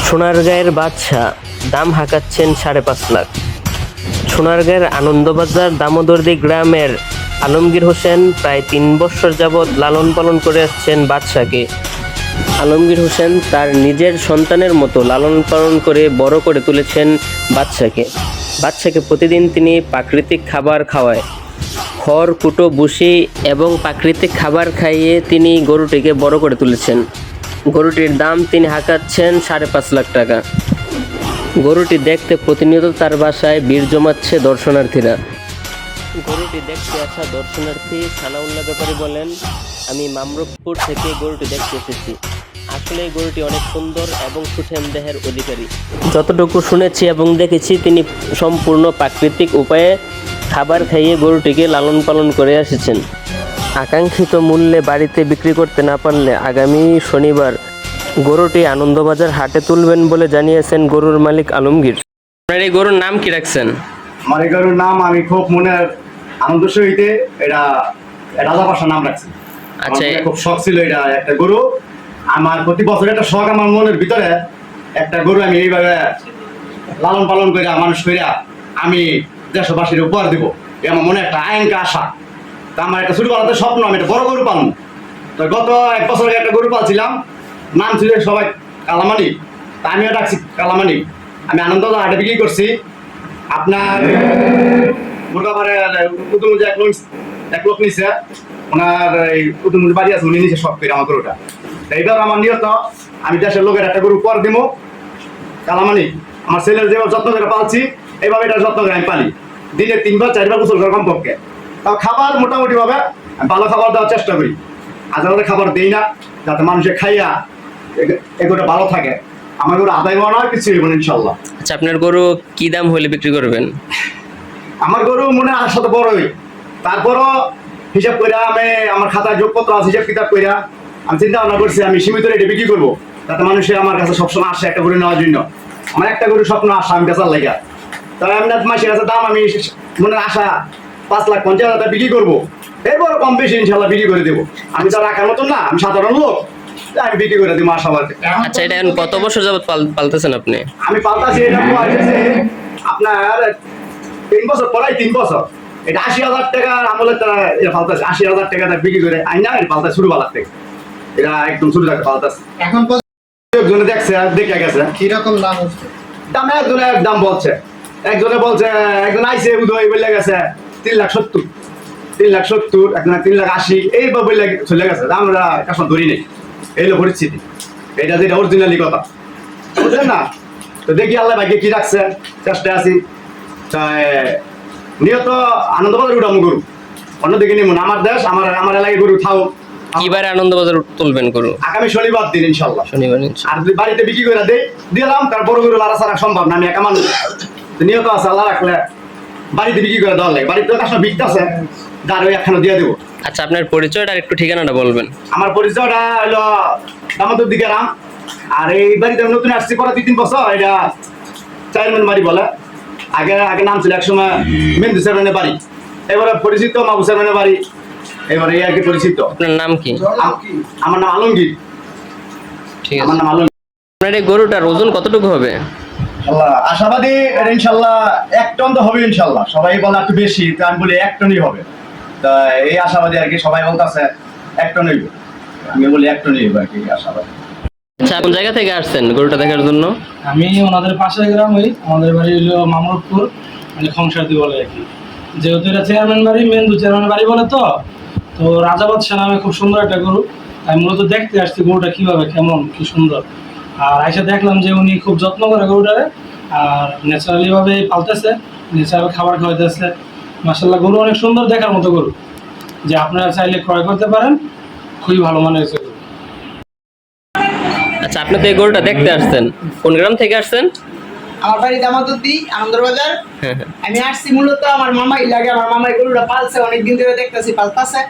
সোনারগাঁয়ের বাদশা দাম হাঁকাচ্ছেন 5.5 লাখ। সোনারগাঁয়ের আনন্দবাজার দামোদরদি গ্রামের আলমগীর হোসেন প্রায় 3 বছর যাবৎ লালন পালন করে আসছেন বাদশাকে। আলমগীর হোসেন তার নিজের সন্তানের মতো লালন পালন করে বড় করে তুলেছেন বাদশাকে প্রতিদিন তিনি প্রাকৃতিক খাবার খাওয়ায়, খড় কুটো ভুসি এবং প্রাকৃতিক খাবার খাইয়ে তিনি গরুটিকে বড় করে তুলেছেন। গরুটির দাম তিনি হাঁকাচ্ছেন 5.5 লাখ টাকা। গরুটি দেখতে প্রতিনিয়ত তার বাসায় ভিড় জমাচ্ছে দর্শনার্থীরা। গরুটি দেখতে আসা দর্শনার্থী সানাউল্লাহ ব্যাপারী বলেন, আমি মামরুখপুর থেকে গরুটি দেখতে এসেছি। আসলে গরুটি অনেক সুন্দর এবং সুঠেম দেহের অধিকারী। যতটুকু শুনেছি এবং দেখেছি তিনি সম্পূর্ণ প্রাকৃতিক উপায়ে খাবার খাইয়ে গরুটিকে লালন পালন করে এসেছেন। আকাঙ্ক্ষিত মূল্যে বাড়িতে বিক্রি করতে না পারলে আগামী শনিবার গরুটি আনন্দবাজার হাটে তুলবেন বলে জানিয়েছেন গরুর মালিক আলমগীর। আপনার এই গরুর নাম কি রাখছেন? আমার এই গরুর নাম আমি খুব মনের আনন্দ সহিতে এটা রাজাবাসার নাম রাখছি। আচ্ছা, খুব শখ ছিল এটা একটা গরু। আমার প্রতি বছর একটা শখ আমার মনের ভিতরে, একটা গরু আমি এইভাবে লালন পালন করে মানুষ করে আমি দেশবাসীর উপহার দিব, আমার মনে একটা আইনকে আশা। তা আমার একটা ছোটবেলাতে স্বপ্ন আমি একটা বড় গরু পালন। তো গত 1 বছর আগে একটা গরু পালছিলাম, নাম ছিল সবাই কালামানিক, তা আমিও ডাকছি কালামানিক। আমি আনন্দবাজার হাটে বিক্রি করছি। আপনার মুরগাপাড়ার উদুমুজি এক লোক নিছে, ওনার এই উদুমুজি বাড়ি আছে, উনি নিচে শখ করে আমার গরুটা। এইবার আমার নিয়ত আমি দেশের লোকের একটা গরু পর দিব কালামানিক। আমার ছেলের যেভাবে যত্ন করে পালছি এইভাবে এটা যত্ন করে আমি পালি। দিনে 3-4বার গোসল করে কমপক্ষে। তাও খাবার মোটামুটি ভাবে ভালো খাবার দেওয়ার চেষ্টা করি। আজকে খাবার দেই না যাতে মানুষের খাইয়া এগুলো ভালো থাকে। আমার গরু আদায় হওয়া নয় কিছু হইব ইনশাল্লাহ। আচ্ছা, আপনার গরু কি দাম হলে বিক্রি করবেন? আমার গরু মনে হয় সাথে বড়ই, তারপরও হিসাব করে আমি আমার খাতায় যোগপত্র আছে, হিসাব কিতাব করে আমি চিন্তা ভাবনা করছি আমি সীমিত রেটে বিক্রি করবো, যাতে মানুষের আমার কাছে সবসময় আসে একটা গরু নেওয়ার জন্য। আমার একটা গরু স্বপ্ন আসা আমি বেচার লাগে। তবে আমি মাসের কাছে দাম আমি মনে আশা 5,50,000 বিক্রি করবো। এরপর কম বেশি ইনশাল্লাহ বিক্রি করে দেবো। আমি তো রাখার মতন না, আমি সাধারণ লোক, আমি বিক্রি করে দেবো আশাবাদে। আচ্ছা, এটা এখন কত বছর যাবত পালতেছেন আপনি? আমি পালতাছি এটা আপনার 3 বছর, পড়াই 3 বছর। এটা 80,000 টাকা আমলের তারা এটা পালতাছে। 80,000 টাকা বিক্রি করে আইনা এটা পালতাছে ছোটবেলার থেকে। এটা একদম ছোট থেকে পালতাছে। এখন একজনে দেখছে দেখে গেছে কিরকম দাম হচ্ছে? দাম একজনে এক দাম বলছে, একজনে বলছে, একজন আইসে উদয় বলে গেছে 3,70,000, 3,70,000, একজন 3,80,000 এইভাবে বলে চলে গেছে। আমরা এখন ধরি নেই, এই হলো পরিস্থিতি। এটা যেটা অরিজিনালি কথা, বুঝলেন না? তো দেখি আল্লাহ ভাগ্যে কি রাখছে, চেষ্টা আছি। তাই নিয়ত আনন্দবাজার উঠাম গরু, অন্যদিকে নিব না। আমার দেশ, আমার এলাকায় গরু থাও। কিবারে আনন্দবাজার তুলবেন গরু? আগামী শনিবার দিন ইনশাল্লাহ। শনিবার। আর যদি বাড়িতে বিক্রি করে দিলাম, তার বড় গরু লাড়া ছাড়া সম্ভব না, আমি একা মানুষ। নিয়ত আছে আল্লাহ রাখলে বাড়িতে বিক্রি করে দেওয়ার লাগে। বাড়িতে কাছে বিকতে আছে, যার ওই একখানা দিয়ে দেবো। আচ্ছা, আপনার পরিচয়টা আর একটু ঠিকানাটা বলবেন? আমার পরিচয়টা হলো দামোদরদি গ্রাম। আর এই বাড়িতে নতুন আসছি পরে 2-3 বছর। এটা চেয়ারম্যান বাড়ি বলে। আগে নাম ছিল একসময় মেন্দু চেয়ারম্যানের বাড়ি, এবারে পরিচিত মাবু চেয়ারম্যানের বাড়ি, এবারে এই আর কি পরিচিত। আপনার নাম কি? আমার নাম আলমগীর। ঠিক আছে, আমার নাম আলমগীর। আপনার এই গরুটার ওজন কতটুকু হবে? আশাবাদী ইনশাল্লাহ 1 টন তো হবে ইনশাল্লাহ। সবাই বলে একটু বেশি, তো আমি বলি 1 টনই হবে। তা এই আশাবাদী আর কি, সবাই বলতেছে 1 টন হইব, আমি বলি 1 টনই হইব আর কি আশাবাদী। আচ্ছা, কোন জায়গা থেকে আসছেন গরুটা দেখার জন্য? আমি ওনাদের পাশের গ্রামে, আমাদের বাড়ি হলো মামরুখপুর, মানে খংসারদি বলে আর কি। যেহেতু এটা চেয়ারম্যান বাড়ি, মেন্দু চেয়ারম্যান বাড়ি বলে, তো রাজাবাদশা নামে খুব সুন্দর একটা গরু। আমি মূলত দেখতে আসছি গরুটা কিভাবে, কেমন, কি সুন্দর। আর আইসা দেখলাম যে উনি খুব যত্ন করে গরুটারে, আর ন্যাচারালি ভাবে পালতেছে, ন্যাচারাল খাবার খাওয়াইতেছে। মাশাআল্লাহ, গরু অনেক সুন্দর, দেখার মতো গরু, যে আপনারা চাইলে ক্রয় করতে পারেন। খুবই ভালো মানের হয়েছে গরু। আচ্ছা, আপনি তো এই গরুটা দেখতে আসছেন, কোন গ্রাম থেকে আসছেন? আমার বাড়ি দামোদরদি আনন্দবাজার। আমি আসছি মূলত আমার মামাই লাগে, আমার মামাই গরুটা পালছে, অনেকদিন ধরে দেখতেছি পালতাছে।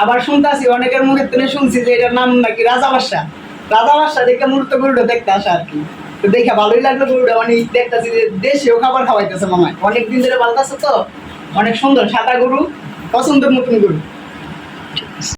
আবার শুনতেছি অনেকের মুখের থেকে শুনছি যে এটার নাম নাকি রাজাবাসা। রাজাবাসা দেখে মূলত গরুটা দেখতে আসা আর কি। তো দেখে ভালোই লাগলো গরুটা, অনেক দেখতেছি যে দেশেও খাবার খাওয়াইতেছে মামাই, অনেকদিন ধরে পালতাছে, তো অনেক সুন্দর সাদা গরু, পছন্দের মতন গরু।